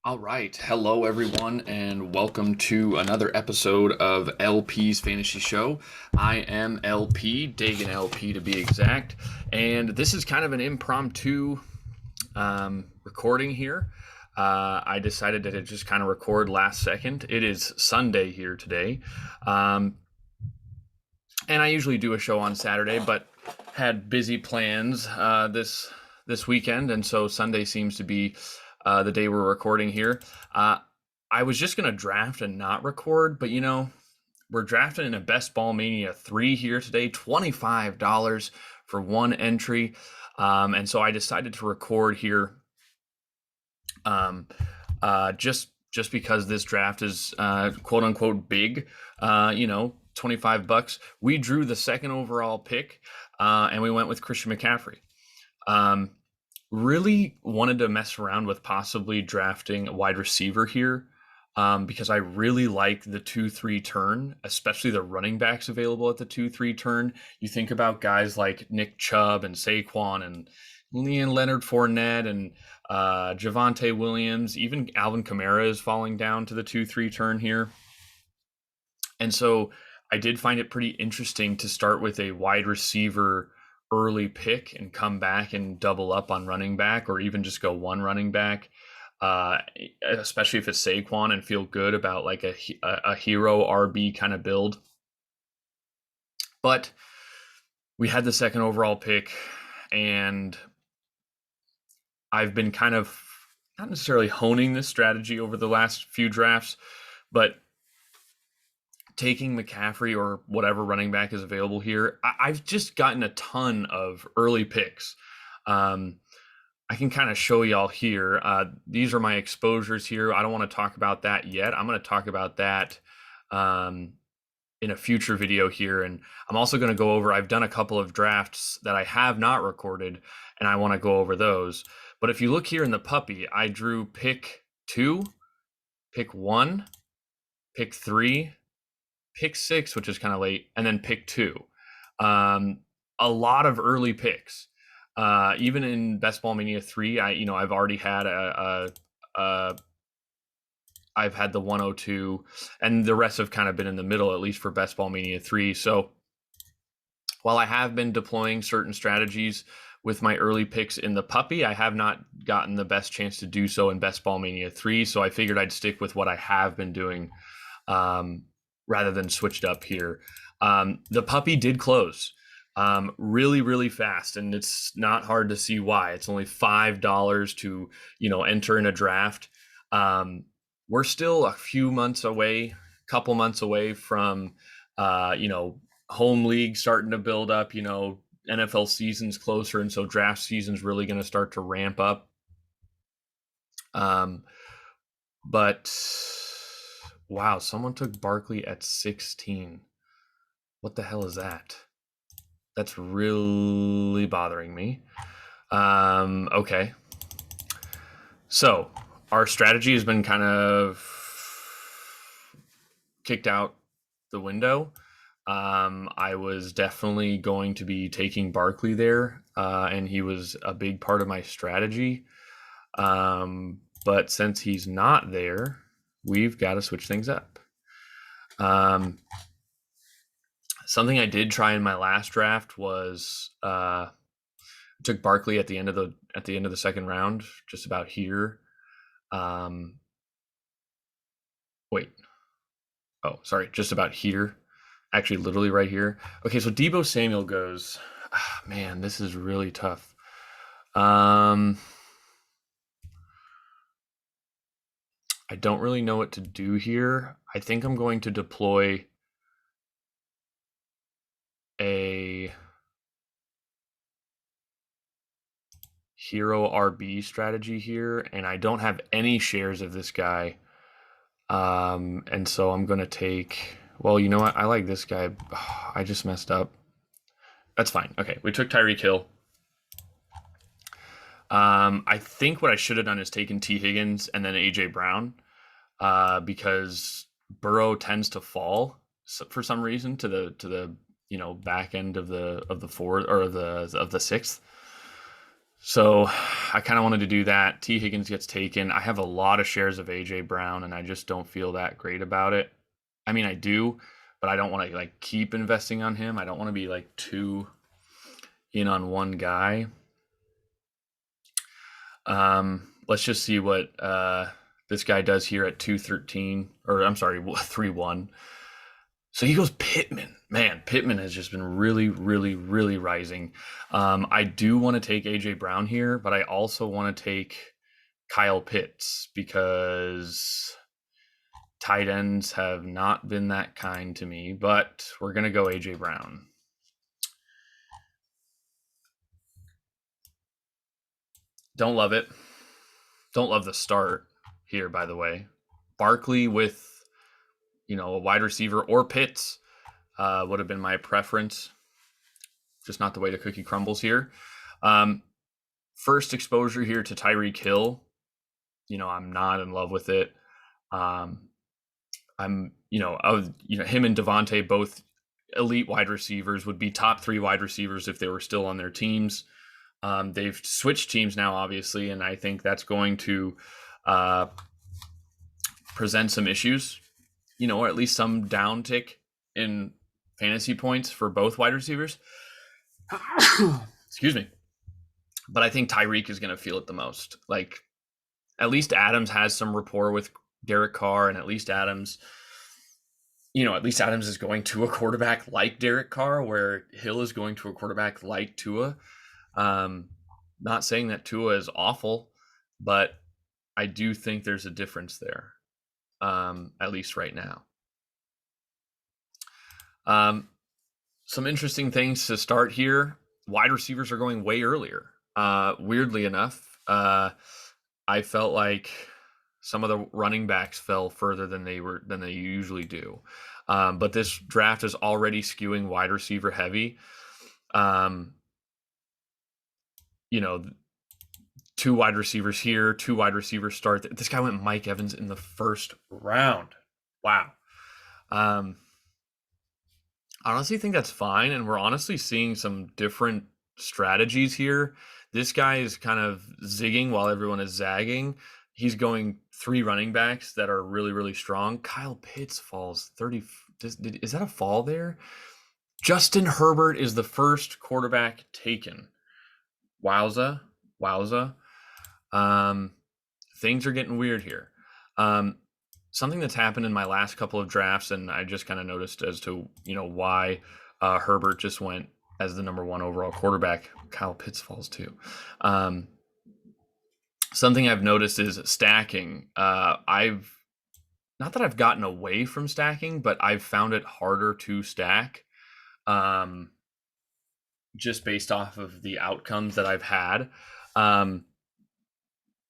All right. Hello, everyone, and welcome to another episode of LP's Fantasy Show. I am LP, Dagan LP to be exact, and this is kind of an impromptu recording here. I decided to just kind of record last second. It is Sunday here today, and I usually do a show on Saturday, but had busy plans this weekend, and so Sunday seems to be the day we're recording here. I was just gonna draft and not record, but we're drafting in a Best Ball Mania 3 here today, $25 for one entry, and so I decided to record here, um, just because this draft is quote unquote big, 25 bucks. We drew the second overall pick, and we went with Christian McCaffrey. Um, really wanted to mess around with possibly drafting a wide receiver here, because I really like the 2-3 turn, especially the running backs available at the 2-3 turn. You think about guys like Nick Chubb and Saquon and Leonard Fournette and Javonte Williams, even Alvin Kamara is falling down to the 2-3 turn here. And so I did find it pretty interesting to start with a wide receiver early pick and come back and double up on running back, or even just go one running back, especially if it's Saquon, and feel good about like a hero RB kind of build. But we had the second overall pick, and I've been kind of not necessarily honing this strategy over the last few drafts, but taking McCaffrey or whatever running back is available here. I've just gotten a ton of early picks. I can kind of show y'all here. These are my exposures here. I don't want to talk about that yet. I'm going to talk about that in a future video here. And I'm also going to go over, I've done a couple of drafts that I have not recorded, and I want to go over those. But if you look here in the puppy, I drew pick 2, pick 1, pick 3, pick 6, which is kind of late, and then pick 2. A lot of early picks. Even in Best Ball Mania 3, I've already had I've had the 102, and the rest have kind of been in the middle, at least for Best Ball Mania 3. So while I have been deploying certain strategies with my early picks in the puppy, I have not gotten the best chance to do so in Best Ball Mania 3. So I figured I'd stick with what I have been doing, rather than switched up here. The puppy did close really, really fast, and it's not hard to see why. It's only $5 to enter in a draft. We're still a few months away, couple months away from home league starting to build up. NFL season's closer, and so draft season's really going to start to ramp up. But wow, someone took Barkley at 16. What the hell is that? That's really bothering me. Okay. So our strategy has been kind of kicked out the window. I was definitely going to be taking Barkley there, and he was a big part of my strategy. But since he's not there, we've got to switch things up. Something I did try in my last draft was took Barkley at the end of the second round, just about here. Wait. Oh, sorry, just about here. Actually, literally right here. Okay, so Deebo Samuel goes. Man, this is really tough. I don't really know what to do here. I think I'm going to deploy a hero RB strategy here, and I don't have any shares of this guy. And so I'm going to take, well, you know what? I like this guy. Oh, I just messed up. That's fine. Okay, we took Tyreek Hill. I think what I should have done is taken T. Higgins and then A.J. Brown, because Burrow tends to fall for some reason to the back end of the fourth or of the sixth. So I kind of wanted to do that. T. Higgins gets taken. I have a lot of shares of AJ Brown, and I just don't feel that great about it. I mean, I do, but I don't want to like keep investing on him. I don't want to be like too in on one guy. Let's just see what this guy does here at 213, or I'm sorry, 3-1. So he goes Pittman. Man, Pittman has just been really, really, really rising. I do want to take AJ Brown here, but I also want to take Kyle Pitts because tight ends have not been that kind to me, but we're going to go AJ Brown. Don't love it. Don't love the start here, by the way. Barkley with, a wide receiver or Pitts would have been my preference. Just not the way the cookie crumbles here. First exposure here to Tyreek Hill. I'm not in love with it. I'm, him and Devontae, both elite wide receivers, would be top 3 wide receivers if they were still on their teams. They've switched teams now, obviously, and I think that's going to present some issues, or at least some downtick in fantasy points for both wide receivers. Excuse me. But I think Tyreek is going to feel it the most. Like, at least Adams has some rapport with Derek Carr, and at least Adams is going to a quarterback like Derek Carr, where Hill is going to a quarterback like Tua. Not saying that Tua is awful, but I do think there's a difference there, at least right now. Some interesting things to start here. Wide receivers are going way earlier. Weirdly enough, I felt like some of the running backs fell further than they usually do. But this draft is already skewing wide receiver heavy. 2 wide receivers here, 2 wide receivers start. This guy went Mike Evans in the first round. Wow. I honestly think that's fine, and we're honestly seeing some different strategies here. This guy is kind of zigging while everyone is zagging. He's going 3 running backs that are really, really strong. Kyle Pitts falls 30. Is that a fall there? Justin Herbert is the first quarterback taken. Wowza. Things are getting weird here. Something that's happened in my last couple of drafts, and I just kind of noticed as to, why Herbert just went as the number 1 overall quarterback. Kyle Pitts falls too. Something I've noticed is stacking. Not that I've gotten away from stacking, but I've found it harder to stack, just based off of the outcomes that I've had.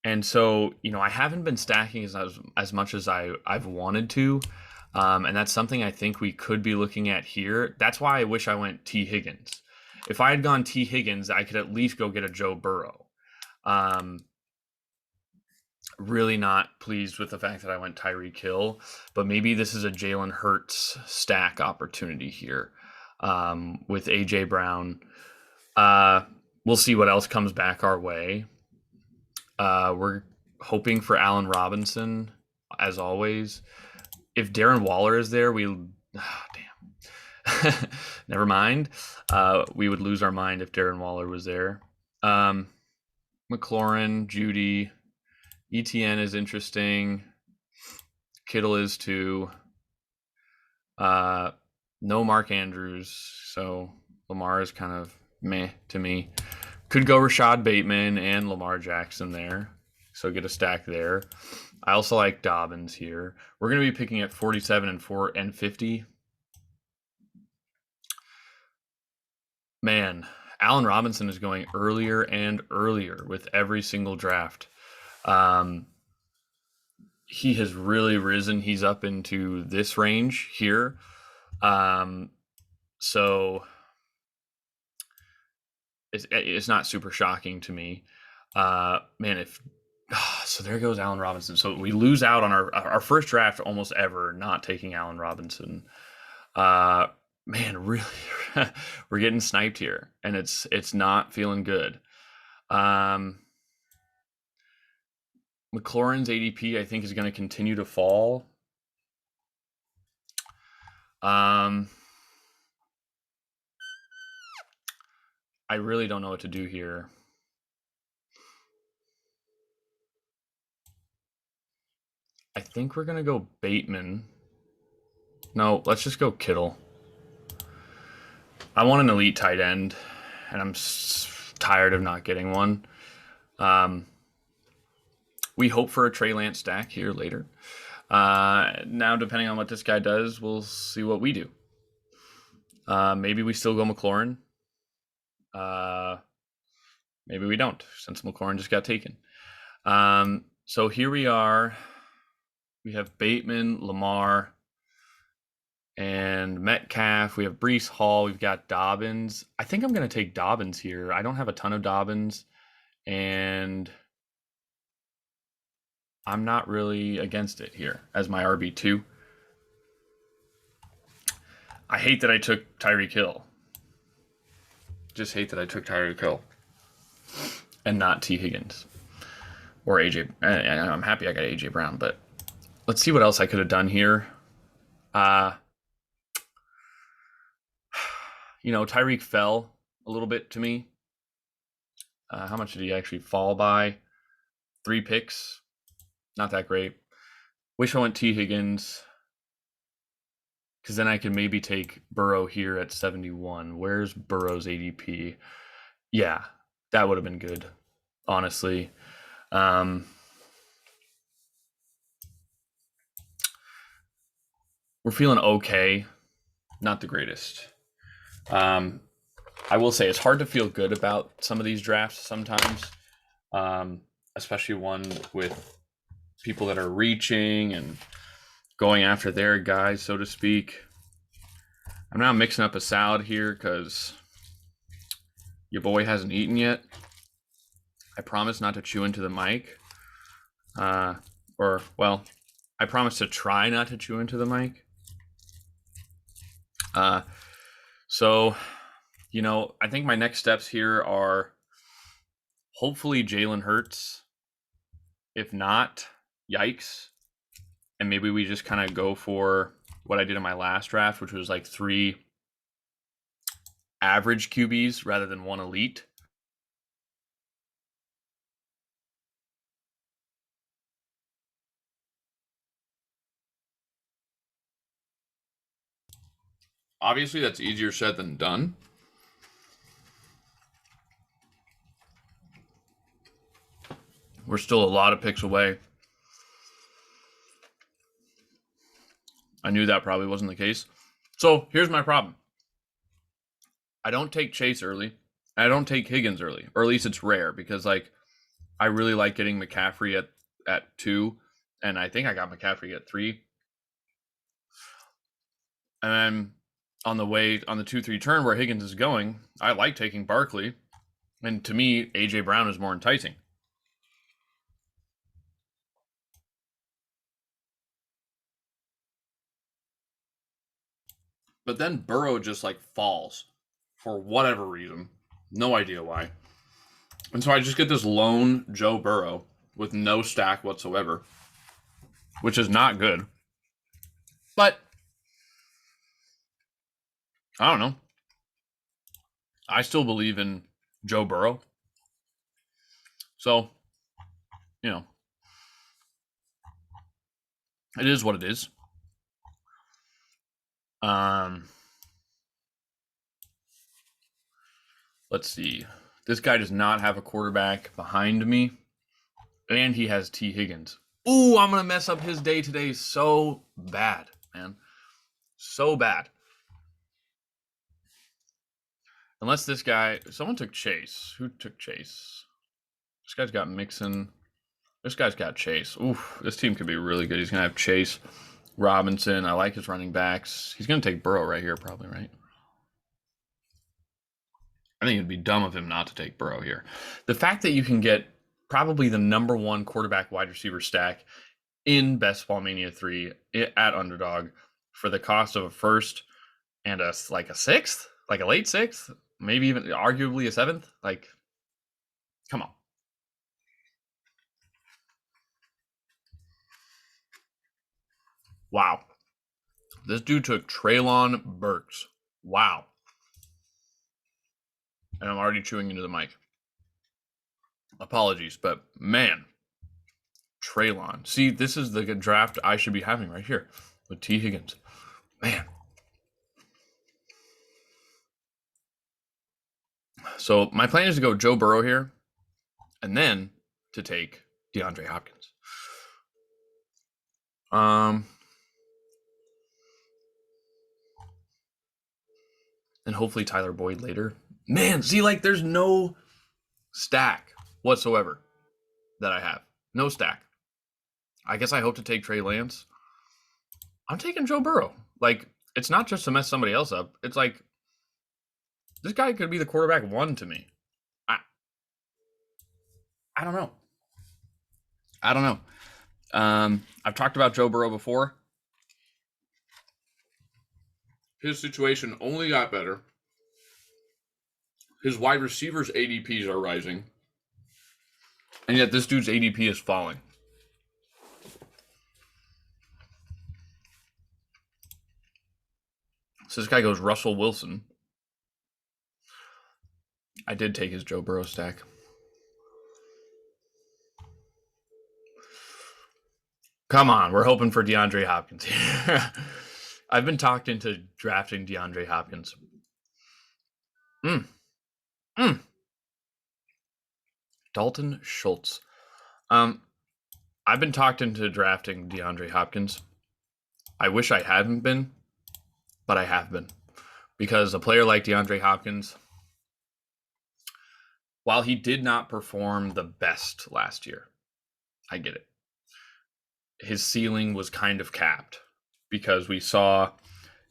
And so, I haven't been stacking as much as I've wanted to. And that's something I think we could be looking at here. That's why I wish I went T. Higgins. If I had gone T. Higgins, I could at least go get a Joe Burrow. Really not pleased with the fact that I went Tyreek Hill, but maybe this is a Jalen Hurts stack opportunity here with AJ Brown. We'll see what else comes back our way. We're hoping for Allen Robinson, as always. If Darren Waller is there, never mind. We would lose our mind if Darren Waller was there. McLaurin, Judy, ETN is interesting. Kittle is too. No Mark Andrews, so Lamar is kind of meh to me. Could go Rashad Bateman and Lamar Jackson there, so get a stack there. I also like Dobbins here. We're going to be picking at 47 and 50. Man, Allen Robinson is going earlier and earlier with every single draft. He has really risen. He's up into this range here. So it's not super shocking to me. So there goes Allen Robinson. So we lose out on our first draft almost ever not taking Allen Robinson. Really, we're getting sniped here, and it's not feeling good. McLaurin's ADP, I think, is going to continue to fall. I really don't know what to do here. I think we're going to go Bateman. No, let's just go Kittle. I want an elite tight end, and I'm tired of not getting one. We hope for a Trey Lance stack here later. Now, depending on what this guy does, we'll see what we do. Maybe we still go McLaurin. Maybe we don't, since McLaurin just got taken. So here we are. We have Bateman, Lamar, and Metcalf. We have Breece Hall. We've got Dobbins. I think I'm going to take Dobbins here. I don't have a ton of Dobbins, and I'm not really against it here as my RB2. I hate that I took Tyreek Hill. Just hate that I took Tyreek Hill and not T. Higgins or AJ. I'm happy I got AJ Brown, but let's see what else I could have done here. Tyreek fell a little bit to me. How much did he actually fall by? 3 picks. Not that great. Wish I went T. Higgins, because then I could maybe take Burrow here at 71. Where's Burrow's ADP? Yeah, that would have been good, honestly. We're feeling okay. Not the greatest. I will say it's hard to feel good about some of these drafts sometimes, especially one with people that are reaching and going after their guys, so to speak. I'm now mixing up a salad here because your boy hasn't eaten yet. I promise not to chew into the mic. I promise to try not to chew into the mic. I think my next steps here are hopefully Jalen Hurts. If not, yikes. And maybe we just kind of go for what I did in my last draft, which was like 3 average QBs rather than 1 elite. Obviously, that's easier said than done. We're still a lot of picks away. I knew that probably wasn't the case. So here's my problem. I don't take Chase early. I don't take Higgins early, or at least it's rare, because I really like getting McCaffrey at 2, and I think I got McCaffrey at 3. And then on the 2-3 turn where Higgins is going, I like taking Barkley, and to me, AJ Brown is more enticing. But then Burrow just falls for whatever reason. No idea why. And so I just get this lone Joe Burrow with no stack whatsoever, which is not good. But I don't know. I still believe in Joe Burrow. So, it is what it is. Let's see. This guy does not have a quarterback behind me, and he has T. Higgins. Ooh, I'm going to mess up his day today so bad, man. So bad. Unless this guy, someone took Chase. Who took Chase? This guy's got Mixon. This guy's got Chase. Oof, this team could be really good. He's going to have Chase, Robinson. I like his running backs. He's going to take Burrow right here, probably, right? I think it'd be dumb of him not to take Burrow here. The fact that you can get probably the number 1 quarterback wide receiver stack in Best Ball Mania 3 at Underdog for the cost of a first and a 6th, like a late 6th, maybe even arguably a 7th. Come on. Wow. This dude took Treylon Burks. Wow. And I'm already chewing into the mic. Apologies, but man, Treylon. See, this is the draft I should be having right here with T. Higgins. Man. So my plan is to go Joe Burrow here and then to take DeAndre Hopkins. And hopefully Tyler Boyd later. Man, see, like, there's no stack whatsoever that I have. No stack. I guess I hope to take Trey Lance. I'm taking Joe Burrow. Like, it's not just to mess somebody else up. It's like, this guy could be the quarterback one to me. I don't know. I don't know. I've talked about Joe Burrow before. His situation only got better. His wide receivers' ADPs are rising. And yet this dude's ADP is falling. So this guy goes Russell Wilson. I did take his Joe Burrow stack. Come on, we're hoping for DeAndre Hopkins here. I've been talked into drafting DeAndre Hopkins. Dalton Schultz. I've been talked into drafting DeAndre Hopkins. I wish I hadn't been, but I have been. Because a player like DeAndre Hopkins, while he did not perform the best last year, I get it. His ceiling was kind of capped because we saw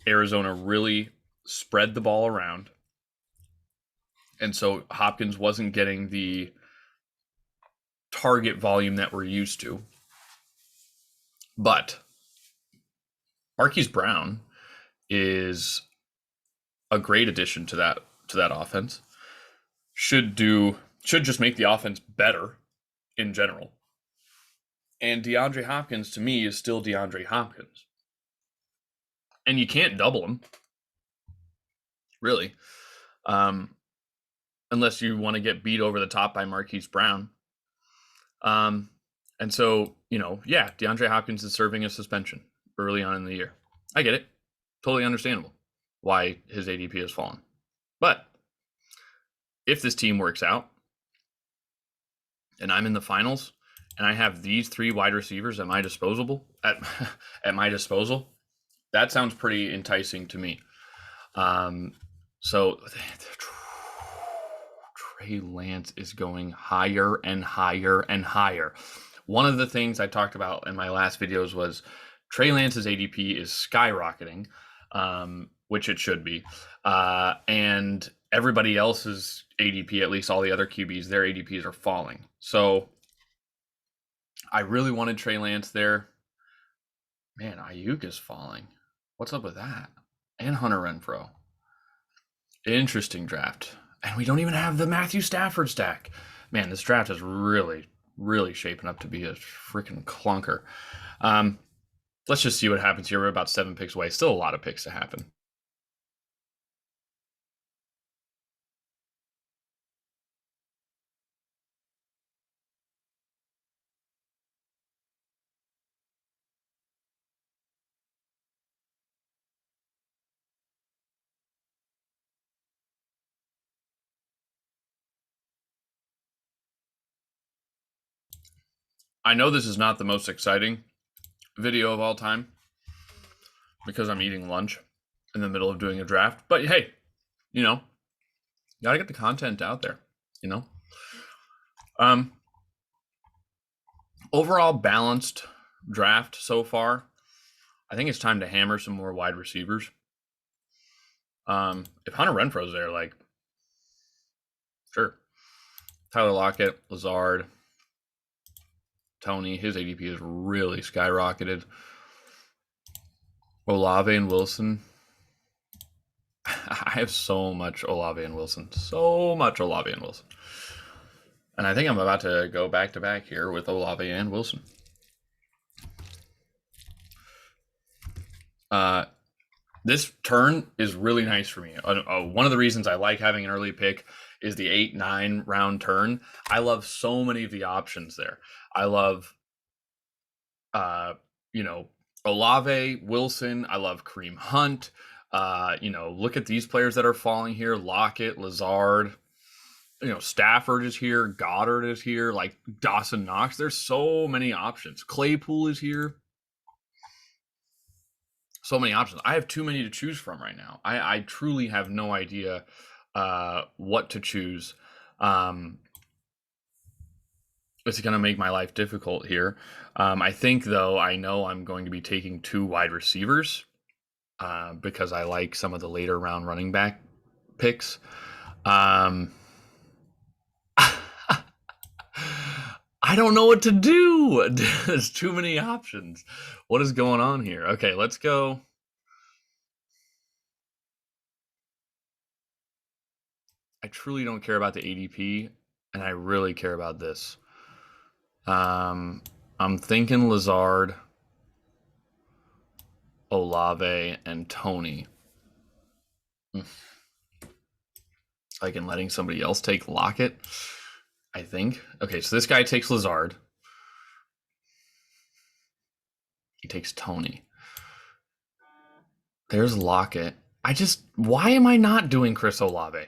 Arizona really spread the ball around. And so Hopkins wasn't getting the target volume that we're used to. But Marquise Brown is a great addition to that offense. Should just make the offense better in general. And DeAndre Hopkins, to me, is still DeAndre Hopkins. And you can't double him, really, unless you want to get beat over the top by Marquise Brown. And so, DeAndre Hopkins is serving a suspension early on in the year. I get it. Totally understandable why his ADP has fallen. But if this team works out and I'm in the finals and I have these three wide receivers at my disposal, that sounds pretty enticing to me. So Trey Lance is going higher and higher and higher. One of the things I talked about in my last videos was Trey Lance's ADP is skyrocketing, which it should be. And everybody else's ADP, at least all the other QBs, their ADPs are falling. So I really wanted Trey Lance there. Man, Ayuk is falling. What's up with that? And Hunter Renfrow. Interesting draft. And we don't even have the Matthew Stafford stack. Man, this draft is really, really shaping up to be a freaking clunker. Let's just see what happens here. We're about 7 picks away. Still a lot of picks to happen. I know this is not the most exciting video of all time because I'm eating lunch in the middle of doing a draft. But hey, gotta get the content out there, Overall balanced draft so far. I think it's time to hammer some more wide receivers. If Hunter Renfro's there, sure. Tyler Lockett, Lazard, Tony, his ADP is really skyrocketed. Olave and Wilson. I have so much Olave and Wilson. And I think I'm about to go back to back here with Olave and Wilson. This turn is really nice for me. One of the reasons I like having an early pick is the 8-9 round turn. I love so many of the options there. I love, you know, Olave, Wilson. I love Kareem Hunt. Look at these players that are falling here: Lockett, Lazard. Stafford is here, Goddard is here, like Dawson Knox. There's so many options. Claypool is here. So many options. I have too many to choose from right now. I truly have no idea what to choose. It's going to make my life difficult here. I think, though, I know I'm going to be taking 2 wide receivers because I like some of the later round running back picks. I don't know what to do. There's too many options. What is going on here? Okay, let's go. I truly don't care about the ADP, and I really care about this. I'm thinking Lazard, Olave, and Tony. Like in letting somebody else take Lockett, I think. Okay, so this guy takes Lazard. He takes Tony. There's Lockett. Why am I not doing Chris Olave?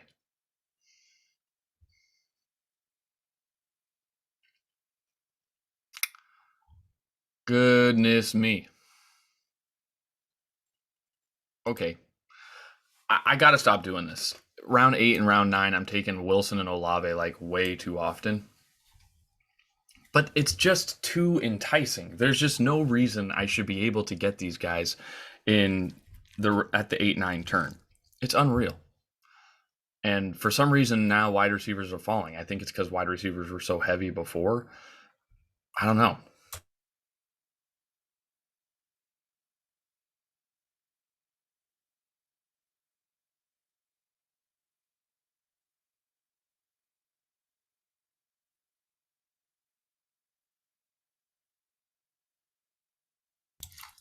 Goodness me. Okay. I got to stop doing this. Round 8 and round 9, I'm taking Wilson and Olave like way too often. But it's just too enticing. There's just no reason I should be able to get these guys at the 8-9 turn. It's unreal. And for some reason now wide receivers are falling. I think it's because wide receivers were so heavy before. I don't know.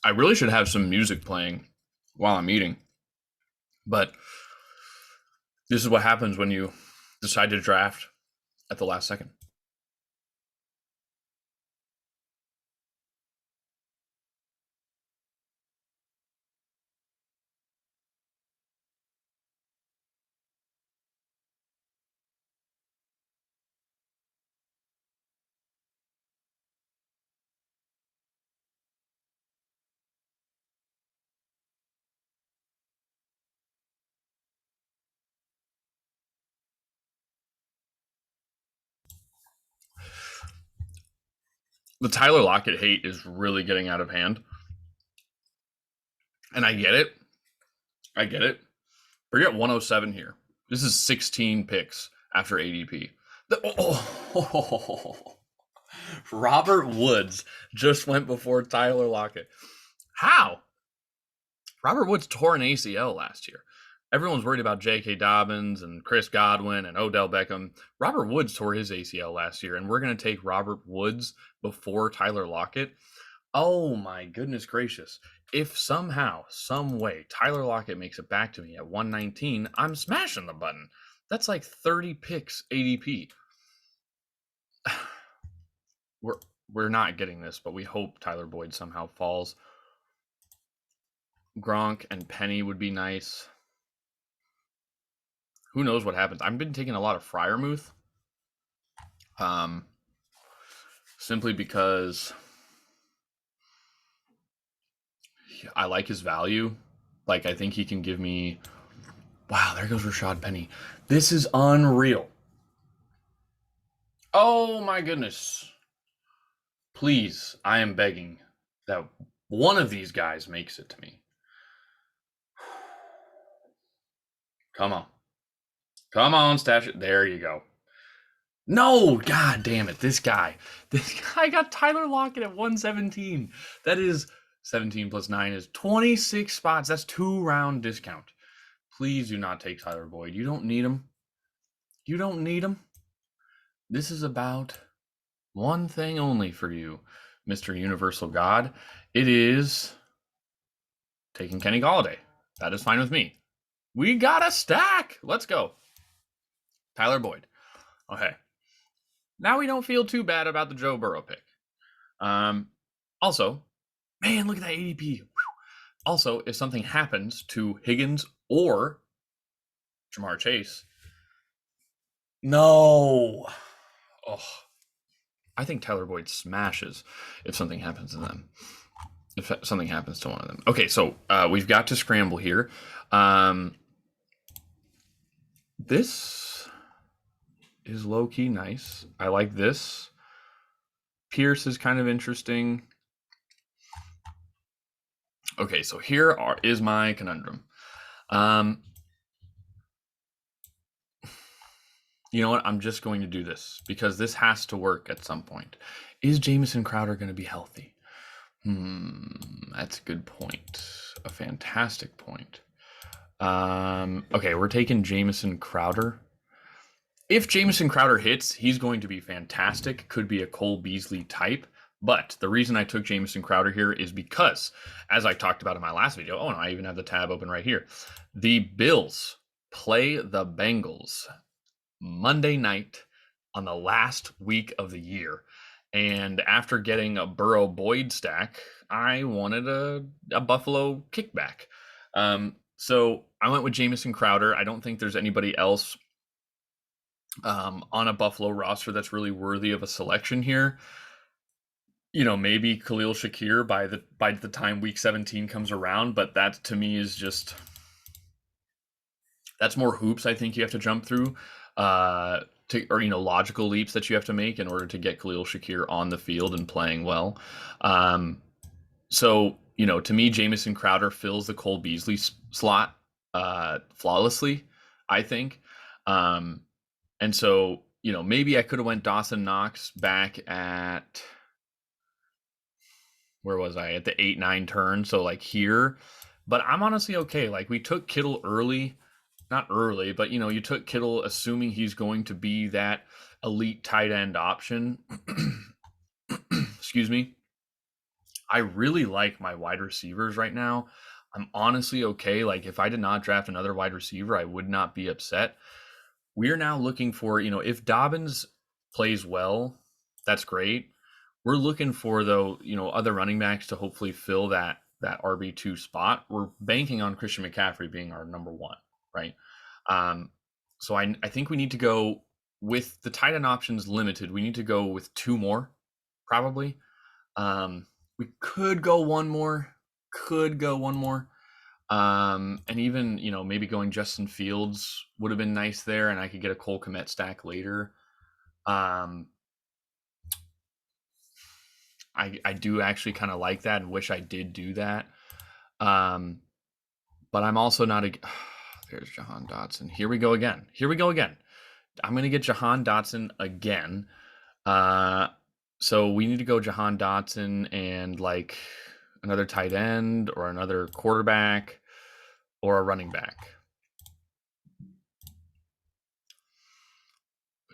I really should have some music playing while I'm eating. But this is what happens when you decide to draft at the last second. The Tyler Lockett hate is really getting out of hand. And I get it. We're at 107 here. This is 16 picks after ADP. Robert Woods just went before Tyler Lockett. How? Robert Woods tore an ACL last year. Everyone's worried about J.K. Dobbins and Chris Godwin and Odell Beckham. Robert Woods tore his ACL last year, and we're going to take Robert Woods before Tyler Lockett. Oh my goodness gracious. If somehow, some way, Tyler Lockett makes it back to me at 119, I'm smashing the button. That's like 30 picks ADP. We're not getting this, but we hope Tyler Boyd somehow falls. Gronk and Penny would be nice. Who knows what happens? I've been taking a lot of Freiermuth. Simply because I like his value. Like, I think he can give me... Wow, there goes Rashad Penny. This is unreal. Oh, my goodness. Please, I am begging that one of these guys makes it to me. Come on. Come on, stash it. There you go. No, god damn it. This guy got Tyler Lockett at 117. That is 17 plus 9 is 26 spots. That's 2-round discount. Please do not take Tyler Boyd. You don't need him. You don't need him. this is about one thing only for you, Mr. Universal God. It is taking Kenny Galladay. That is fine with me. We got a stack. Let's go. Tyler Boyd. Okay. Now we don't feel too bad about the Joe Burrow pick. Also, man, look at that ADP. Also, if something happens to Higgins or Jamar Chase, no. Oh, I think Tyler Boyd smashes if something happens to them. If something happens to one of them. Okay, so we've got to scramble here. This is low-key nice. I like this. Pierce is kind of interesting. Okay, so here is my conundrum. You know what? I'm just going to do this because this has to work at some point. Is Jamison Crowder going to be healthy? That's a good point. A fantastic point. Okay, we're taking Jamison Crowder. If Jamison Crowder hits, he's going to be fantastic. Could be a Cole Beasley type. But the reason I took Jamison Crowder here is because, as I talked about in my last video, oh no, I even have the tab open right here. The Bills play the Bengals Monday night on the last week of the year. And after getting a Burrow Boyd stack, I wanted a Buffalo kickback. So I went with Jamison Crowder. I don't think there's anybody else on a Buffalo roster that's really worthy of a selection here. You know, maybe Khalil Shakir by the time week 17 comes around, but that to me is just, that's more hoops I think you have to jump through, or logical leaps that you have to make in order to get Khalil Shakir on the field and playing well. So, to me, Jamison Crowder fills the Cole Beasley slot flawlessly, I think. And so, maybe I could have went Dawson Knox back at, where was I? At the 8-9 turn, so like here. But I'm honestly okay. Like, we took Kittle early. Not early, but you took Kittle assuming he's going to be that elite tight end option. Excuse me. I really like my wide receivers right now. I'm honestly okay. Like, if I did not draft another wide receiver, I would not be upset. We're now looking for, if Dobbins plays well, that's great. We're looking for, though, other running backs to hopefully fill that RB2 spot. We're banking on Christian McCaffrey being our number one, right? So I think we need to go with the tight end options limited. We need to go with two more, probably. We could go one more. And even, maybe going Justin Fields would have been nice there, and I could get a Cole Kmet stack later. I do actually kind of like that and wish I did do that. But I'm also not a... There's Jahan Dotson. Here we go again. I'm going to get Jahan Dotson again. So we need to go Jahan Dotson and like another tight end or another quarterback or a running back.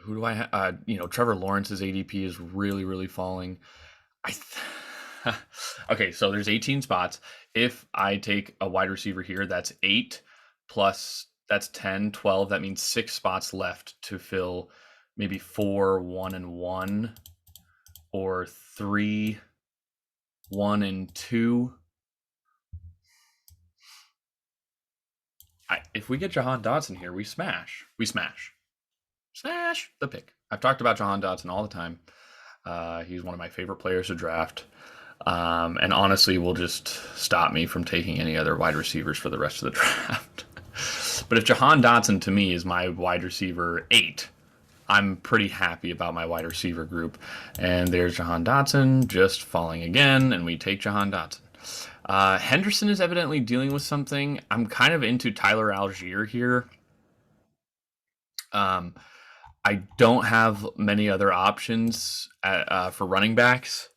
Who do I have? Trevor Lawrence's ADP is really, really falling. Okay, so there's 18 spots. If I take a wide receiver here, that's 8 plus, that's 10, 12. That means 6 spots left to fill maybe 4, 1 and 1, or 3, 1 and 2. If we get Jahan Dotson here, we smash. Smash the pick. I've talked about Jahan Dotson all the time. He's one of my favorite players to draft. And honestly, will just stop me from taking any other wide receivers for the rest of the draft. But if Jahan Dotson to me is my wide receiver 8, I'm pretty happy about my wide receiver group. And there's Jahan Dotson just falling again, and we take Jahan Dotson. Henderson is evidently dealing with something. I'm kind of into Tyler Algier here. I don't have many other options for running backs.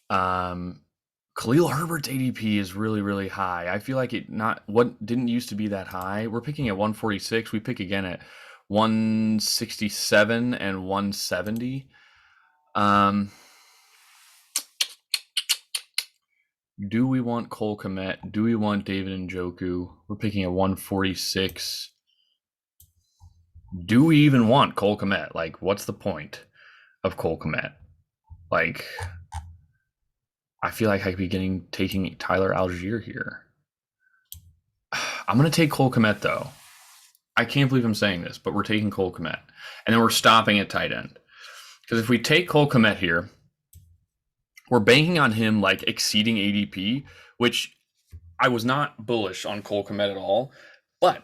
Khalil Herbert's ADP is really, really high. I feel like didn't used to be that high. We're picking at 146. We pick again at 167 and 170. Um, do we want Cole Kmet? Do we want David Njoku? We're picking at 146. Do we even want Cole Kmet? Like, what's the point of Cole Kmet? Like, I feel like I could be taking Tyler Algier here. I'm going to take Cole Kmet, though. I can't believe I'm saying this, but we're taking Cole Kmet. And then we're stopping at tight end. Because if we take Cole Kmet here, we're banking on him like exceeding ADP, which I was not bullish on Cole Kmet at all. But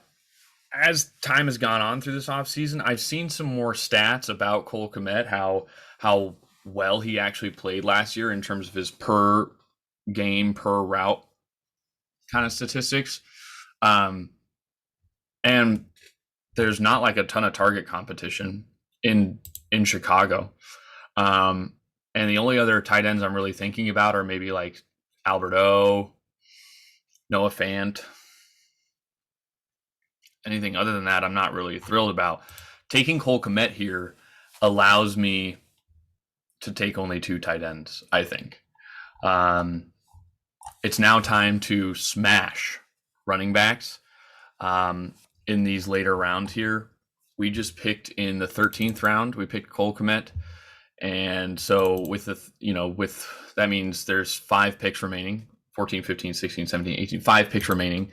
as time has gone on through this offseason, I've seen some more stats about Cole Kmet, how well he actually played last year in terms of his per game, per route kind of statistics. And there's not like a ton of target competition in Chicago. And the only other tight ends I'm really thinking about are maybe like Albert O, Noah Fant. Anything other than that, I'm not really thrilled about. Taking Cole Kmet here allows me to take only 2 tight ends, I think. It's now time to smash running backs in these later rounds here. We just picked in the 13th round, we picked Cole Kmet. And so with that means there's 5 picks remaining, 14, 15, 16, 17, 18, 5 picks remaining.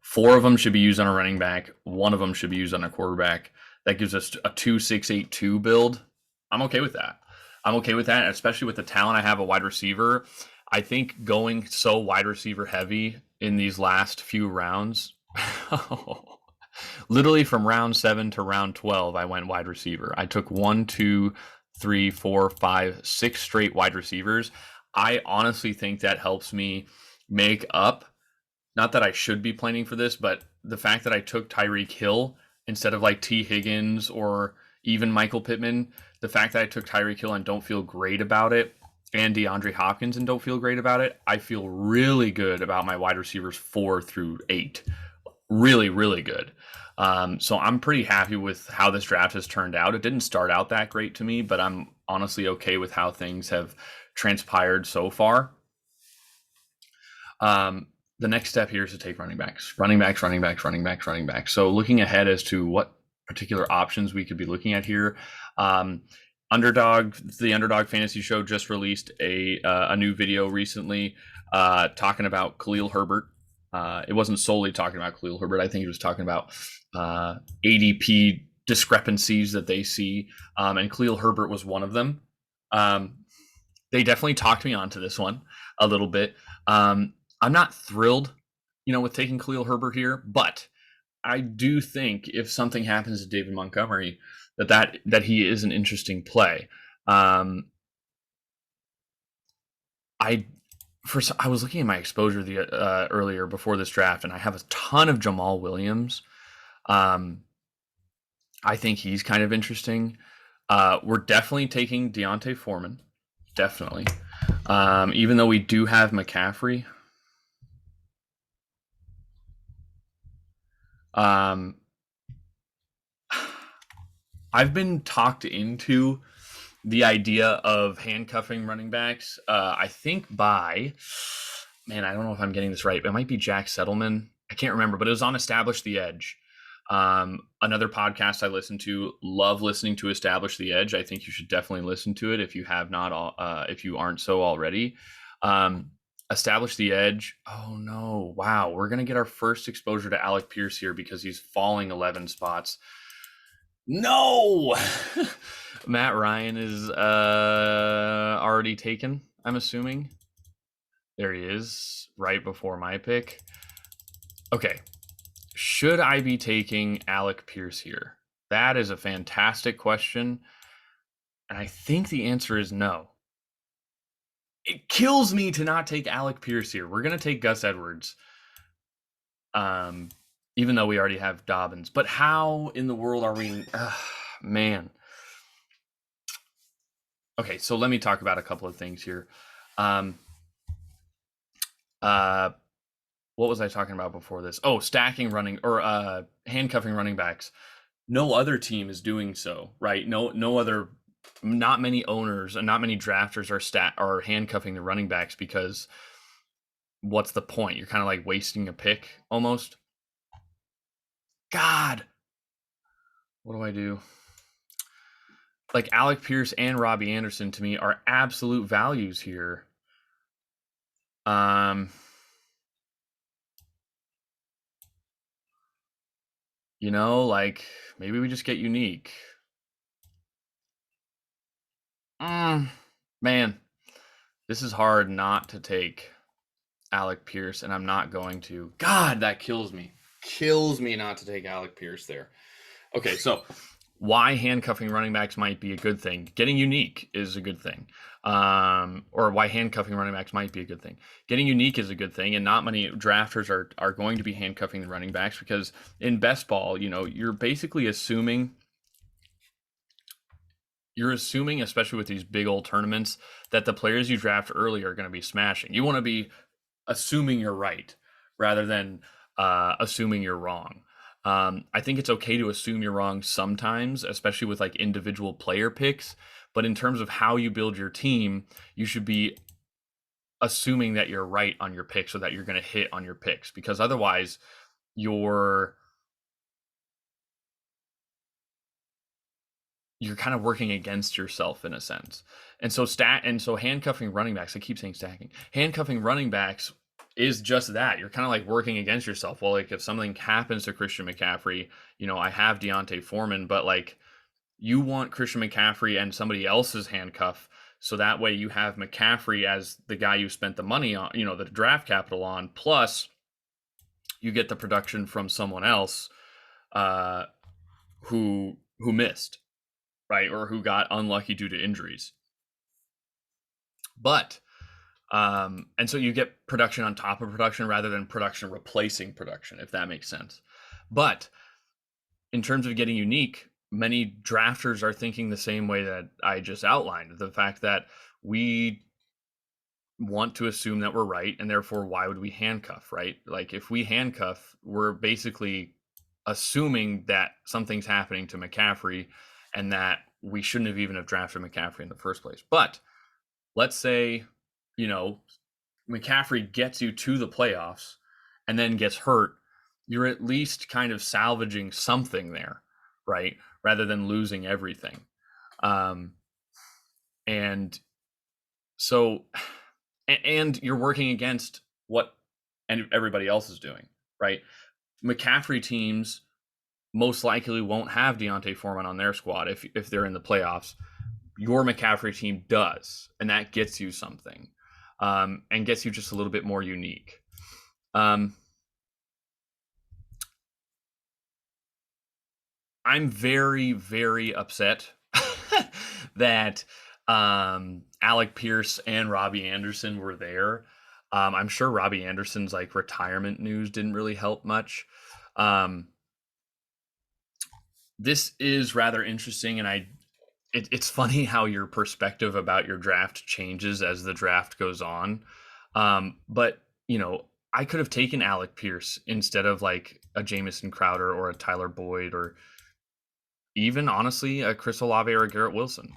4 of them should be used on a running back. 1 of them should be used on a quarterback. That gives us a 2-6-8-2 build. I'm okay with that. Especially with the talent I have at wide receiver. I think going so wide receiver heavy in these last few rounds, literally from round 7 to round 12, I went wide receiver. I took 1, 2, 3, 4, 5, 6 straight wide receivers. I honestly think that helps me make up. Not that I should be planning for this, but the fact that I took Tyreek Hill instead of like T. Higgins or even Michael Pittman, the fact that I took Tyreek Hill and don't feel great about it, and DeAndre Hopkins and don't feel great about it, I feel really good about my wide receivers 4 through 8. Really, really good. So I'm pretty happy with how this draft has turned out. It didn't start out that great to me, but I'm honestly okay with how things have transpired so far. The next step here is to take running backs. So looking ahead as to what particular options we could be looking at here. The Underdog Fantasy Show just released a new video recently talking about Khalil Herbert. It wasn't solely talking about Khalil Herbert. I think it was talking about ADP discrepancies that they see, and Khalil Herbert was one of them. They definitely talked me onto this one a little bit. I'm not thrilled, with taking Khalil Herbert here, but I do think if something happens to David Montgomery, that he is an interesting play. I was looking at my exposure earlier before this draft, and I have a ton of Jamal Williams. I think he's kind of interesting. We're definitely taking Deontay Foreman, definitely. Even though we do have McCaffrey. I've been talked into the idea of handcuffing running backs. I think I don't know if I'm getting this right, but it might be Jack Settleman. I can't remember, but it was on Establish the Edge. Another podcast I listen to. Love listening to Establish the Edge. I think you should definitely listen to it if you have not, if you aren't so already. Establish the Edge. Oh no! Wow, we're gonna get our first exposure to Alec Pierce here because he's falling 11 spots. No, Matt Ryan is already taken. I'm assuming. There he is, right before my pick. Okay, should I be taking Alec Pierce here? That is a fantastic question, and I think the answer is no. It kills me to not take Alec Pierce here. We're gonna take Gus Edwards. Even though we already have Dobbins. But how in the world are we... man. Okay, so let me talk about a couple of things here. What was I talking about before this? Oh, handcuffing running backs. no other team is doing so, right? No other, not many owners and not many drafters are handcuffing the running backs, because what's the point? You're kind of like wasting a pick almost. God, what do I do? Like Alec Pierce and Robbie Anderson to me are absolute values here. Um, like maybe we just get unique. Man, this is hard not to take Alec Pierce, and I'm not going to. God, that kills me. Kills me not to take Alec Pierce there. Okay, so why handcuffing running backs might be a good thing. Getting unique is a good thing. Or why handcuffing running backs might be a good thing. Getting unique is a good thing, and not many drafters are going to be handcuffing the running backs, because in best ball, you're basically assuming, especially with these big old tournaments, that the players you draft early are going to be smashing. You want to be assuming you're right rather than assuming you're wrong. I think it's okay to assume you're wrong sometimes, especially with like individual player picks. But in terms of how you build your team, you should be assuming that you're right on your picks, so that you're going to hit on your picks, because otherwise you're kind of working against yourself in a sense. And so handcuffing running backs, I keep saying stacking. Handcuffing running backs is just that. You're kind of like working against yourself. Well, like if something happens to Christian McCaffrey, I have Deontay Foreman, but like you want Christian McCaffrey and somebody else's handcuff, so that way you have McCaffrey as the guy you spent the money on, the draft capital on, plus you get the production from someone else who missed, right, or who got unlucky due to injuries. But and so you get production on top of production rather than production replacing production, if that makes sense. But in terms of getting unique, many drafters are thinking the same way that I just outlined. The fact that we want to assume that we're right, and therefore why would we handcuff, right? Like if we handcuff, we're basically assuming that something's happening to McCaffrey and that we shouldn't have even have drafted McCaffrey in the first place. But let's say, you know, McCaffrey gets you to the playoffs and then gets hurt, you're at least kind of salvaging something there, right? Rather than losing everything. Um, and so, and you're working against what and everybody else is doing, right? McCaffrey teams most likely won't have Deontay Foreman on their squad if they're in the playoffs. Your McCaffrey team does, and that gets you something, and gets you just a little bit more unique. I'm very, very upset that Alec Pierce and Robbie Anderson were there. I'm sure Robbie Anderson's like retirement news didn't really help much. This is rather interesting, and it's funny how your perspective about your draft changes as the draft goes on. But I could have taken Alec Pierce instead of like a Jamison Crowder or a Tyler Boyd, or even honestly a Chris Olave or a Garrett Wilson.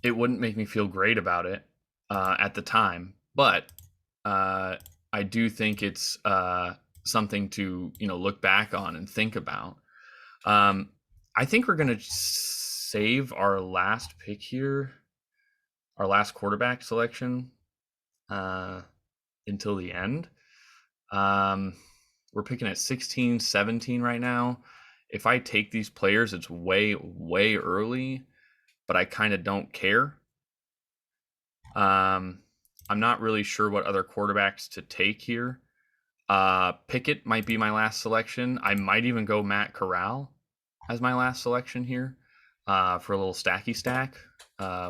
It wouldn't make me feel great about it at the time, but I do think it's something to look back on and think about. I think we're going to save our last pick here, our last quarterback selection, until the end. We're picking at 16, 17 right now. If I take these players, it's way, way early, but I kind of don't care. I'm not really sure what other quarterbacks to take here. Pickett might be my last selection. I might even go Matt Corral as my last selection here for a little stacky stack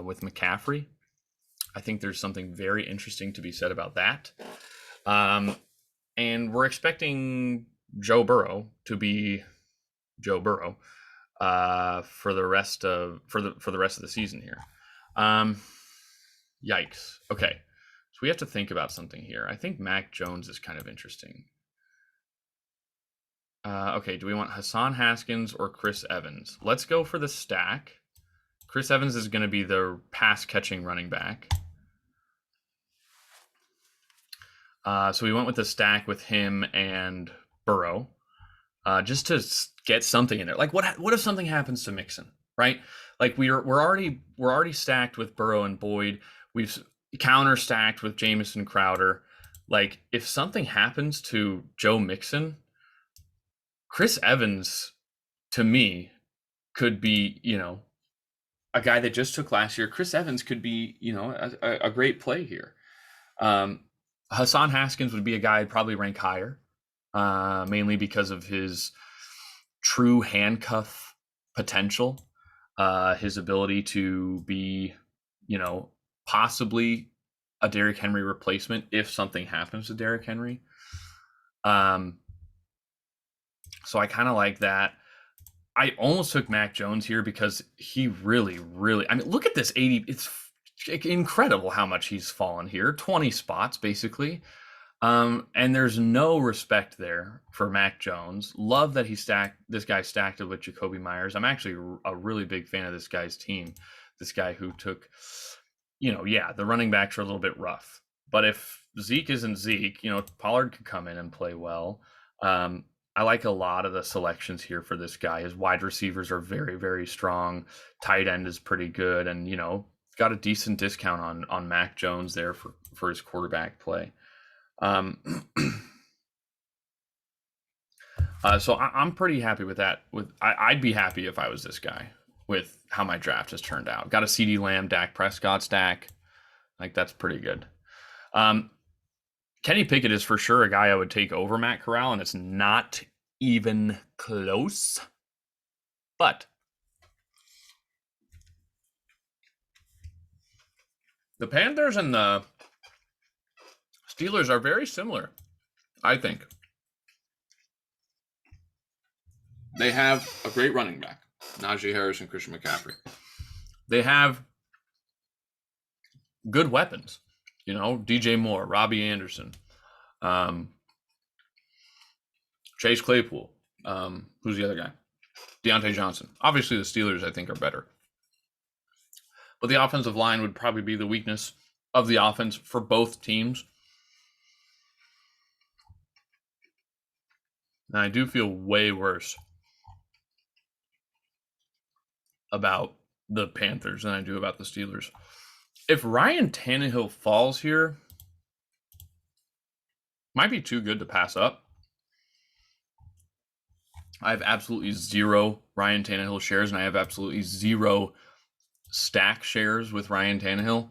with McCaffrey. I think there's something very interesting to be said about that. And we're expecting Joe Burrow to be Joe Burrow for the rest of the season here. Yikes. Okay. So we have to think about something here. I think Mac Jones is kind of interesting. Okay, do we want Hassan Haskins or Chris Evans? Let's go for the stack. Chris Evans is going to be the pass-catching running back. So we went with the stack with him and Burrow, just to get something in there. Like, what if something happens to Mixon, right? Like we're already stacked with Burrow and Boyd. We've counter stacked with Jamison Crowder. Like, if something happens to Joe Mixon, Chris Evans, to me, could be, a guy that just took last year. Chris Evans could be, a great play here. Hassan Haskins would be a guy I'd probably rank higher, mainly because of his true handcuff potential, his ability to be, possibly a Derrick Henry replacement if something happens to Derrick Henry. So I kind of like that. I almost took Mac Jones here because he really, I mean, look at this 80. It's incredible how much he's fallen here. 20 spots, basically. And there's no respect there for Mac Jones. Love that this guy stacked it with Jacoby Myers. I'm actually a really big fan of this guy's team. This guy who took, the running backs are a little bit rough. But if Zeke isn't Zeke, Pollard could come in and play well. I like a lot of the selections here for this guy. His wide receivers are very, very strong. Tight end is pretty good. And, got a decent discount on Mac Jones there for his quarterback play. So I'm pretty happy with that. I'd be happy if I was this guy with how my draft has turned out. Got a CeeDee Lamb, Dak Prescott stack. Like, that's pretty good. Kenny Pickett is for sure a guy I would take over Matt Corral, and it's not even close. But the Panthers and the Steelers are very similar, I think. They have a great running back, Najee Harris and Christian McCaffrey. They have good weapons, DJ Moore, Robbie Anderson, Chase Claypool. Who's the other guy? Deontay Johnson. Obviously, the Steelers, I think, are better. But the offensive line would probably be the weakness of the offense for both teams. And I do feel way worse about the Panthers than I do about the Steelers. If Ryan Tannehill falls here, might be too good to pass up. I have absolutely zero Ryan Tannehill shares, and I have absolutely zero stack shares with Ryan Tannehill.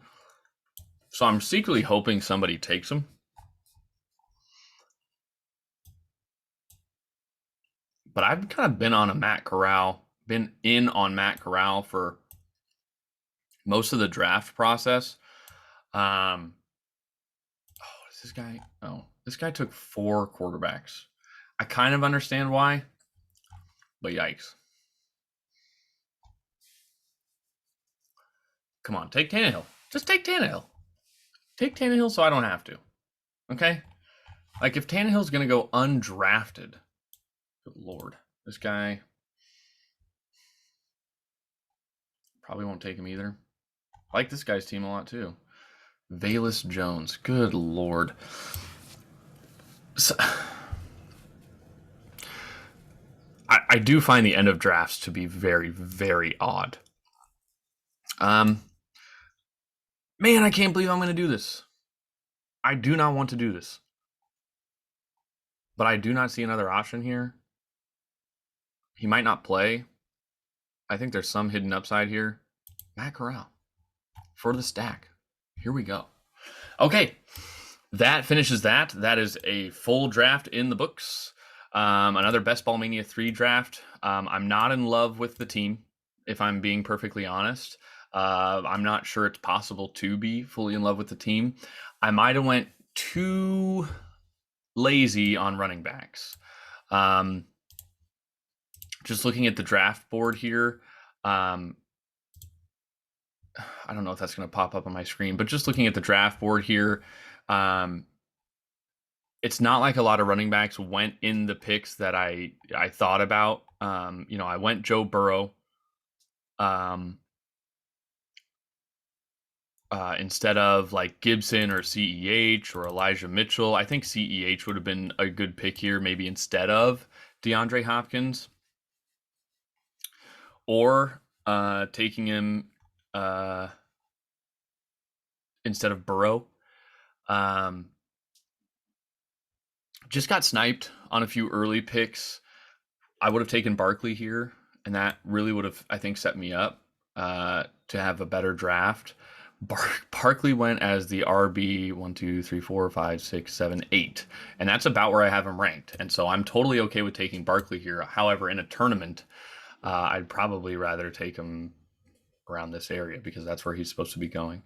So I'm secretly hoping somebody takes him. But I've kind of been in on Matt Corral for most of the draft process. Is this guy? Oh, this guy took 4 quarterbacks. I kind of understand why, but yikes. Come on, take Tannehill. Just take Tannehill. Take Tannehill so I don't have to. Okay? Like, if Tannehill's going to go undrafted, good Lord, this guy probably won't take him either. I like this guy's team a lot too. Velus Jones, good Lord. So, I do find the end of drafts to be very, very odd. Man, I can't believe I'm going to do this. I do not want to do this. But I do not see another option here. He might not play. I think there's some hidden upside here. Matt Corral for the stack. Here we go. Okay, that finishes that. That is a full draft in the books. Another Best Ball Mania 3 draft. I'm not in love with the team, if I'm being perfectly honest. I'm not sure it's possible to be fully in love with the team. I might have went too lazy on running backs. Just looking at the draft board here, I don't know if that's going to pop up on my screen, but just looking at the draft board here, it's not like a lot of running backs went in the picks that I thought about. I went Joe Burrow um, instead of like Gibson or CEH or Elijah Mitchell. I think CEH would have been a good pick here, maybe instead of DeAndre Hopkins, or taking him uh, instead of Burrow. Um, just got sniped on a few early picks. I would have taken Barkley here, and that really would have, I think, set me up to have a better draft. Barkley went as the RB 1, 2, 3, 4, 5, 6, 7, 8, and that's about where I have him ranked. And so I'm totally okay with taking Barkley here. However, in a tournament, I'd probably rather take him around this area because that's where he's supposed to be going.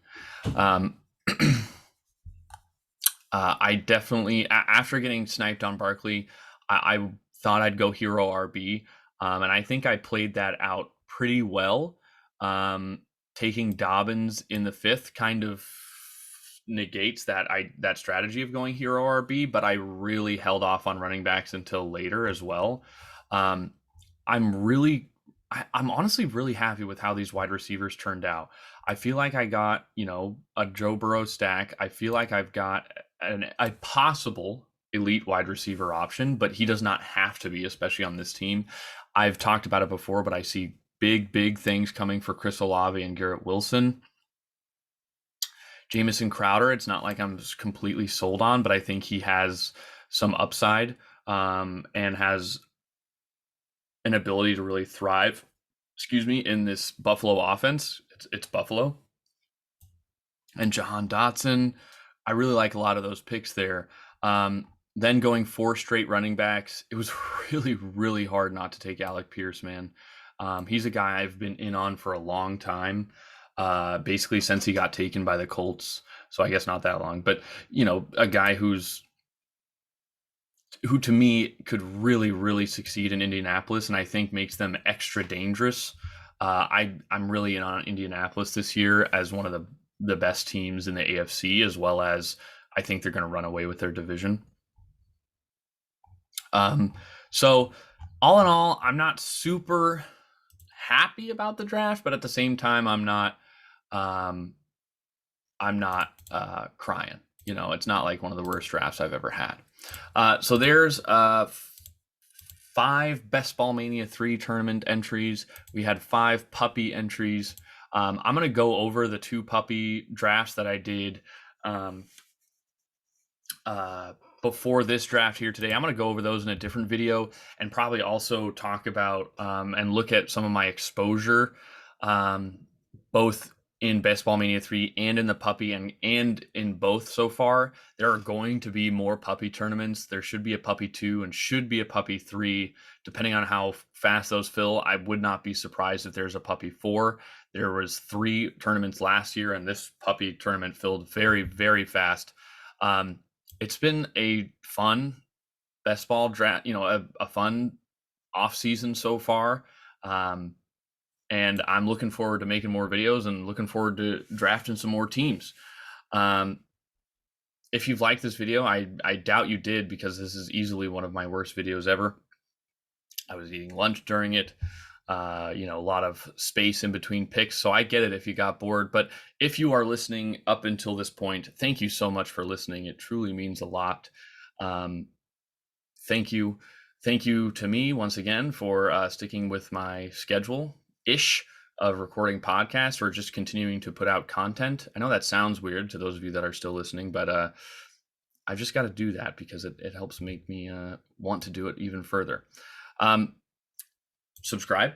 I definitely, after getting sniped on Barkley, I thought I'd go hero RB, and I think I played that out pretty well. Taking Dobbins in the 5th kind of negates that strategy of going hero RB, but I really held off on running backs until later as well. I'm honestly really happy with how these wide receivers turned out. I feel like I got, a Joe Burrow stack. I feel like I've got a possible elite wide receiver option, but he does not have to be, especially on this team. I've talked about it before, but I see big things coming for Chris Olave and Garrett Wilson. Jamison Crowder, it's not like I'm completely sold on, but I think he has some upside and has an ability to really thrive, in this Buffalo offense. It's Buffalo. And Jahan Dotson, I really like a lot of those picks there. Then going 4 straight running backs, it was really hard not to take Alec Pierce, man. He's a guy I've been in on for a long time, basically since he got taken by the Colts. So I guess not that long, but a guy who to me could really succeed in Indianapolis, and I think makes them extra dangerous. I'm really in on Indianapolis this year as one of the best teams in the AFC, as well as I think they're going to run away with their division. So all in all, I'm not super happy about the draft, but at the same time, I'm not crying. It's not like one of the worst drafts I've ever had. So there's 5 Best Ball Mania 3 tournament entries. We had 5 puppy entries. I'm going to go over the 2 puppy drafts that I did before this draft here today. I'm going to go over those in a different video, and probably also talk about and look at some of my exposure, both in Best Ball Mania 3 and in the puppy, and in both so far. There are going to be more puppy tournaments. There should be a puppy 2 and should be a puppy 3, depending on how fast those fill. I would not be surprised if there's a puppy 4. There was 3 tournaments last year, and this puppy tournament filled very fast. It's been a fun best ball draft, a fun off season so far. And I'm looking forward to making more videos and looking forward to drafting some more teams. If you've liked this video, I doubt you did, because this is easily one of my worst videos ever. I was eating lunch during it. A lot of space in between picks. So I get it if you got bored, but if you are listening up until this point, thank you so much for listening. It truly means a lot. Thank you. Thank you to me once again for sticking with my schedule-ish of recording podcasts, or just continuing to put out content. I know that sounds weird to those of you that are still listening, but I've just got to do that because it helps make me want to do it even further. Subscribe,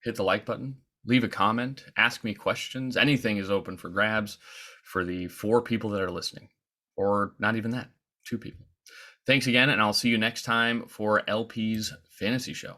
hit the like button, leave a comment, ask me questions. Anything is open for grabs for the 4 people that are listening, or not even that, 2 people. Thanks again, and I'll see you next time for LP's Fantasy Show.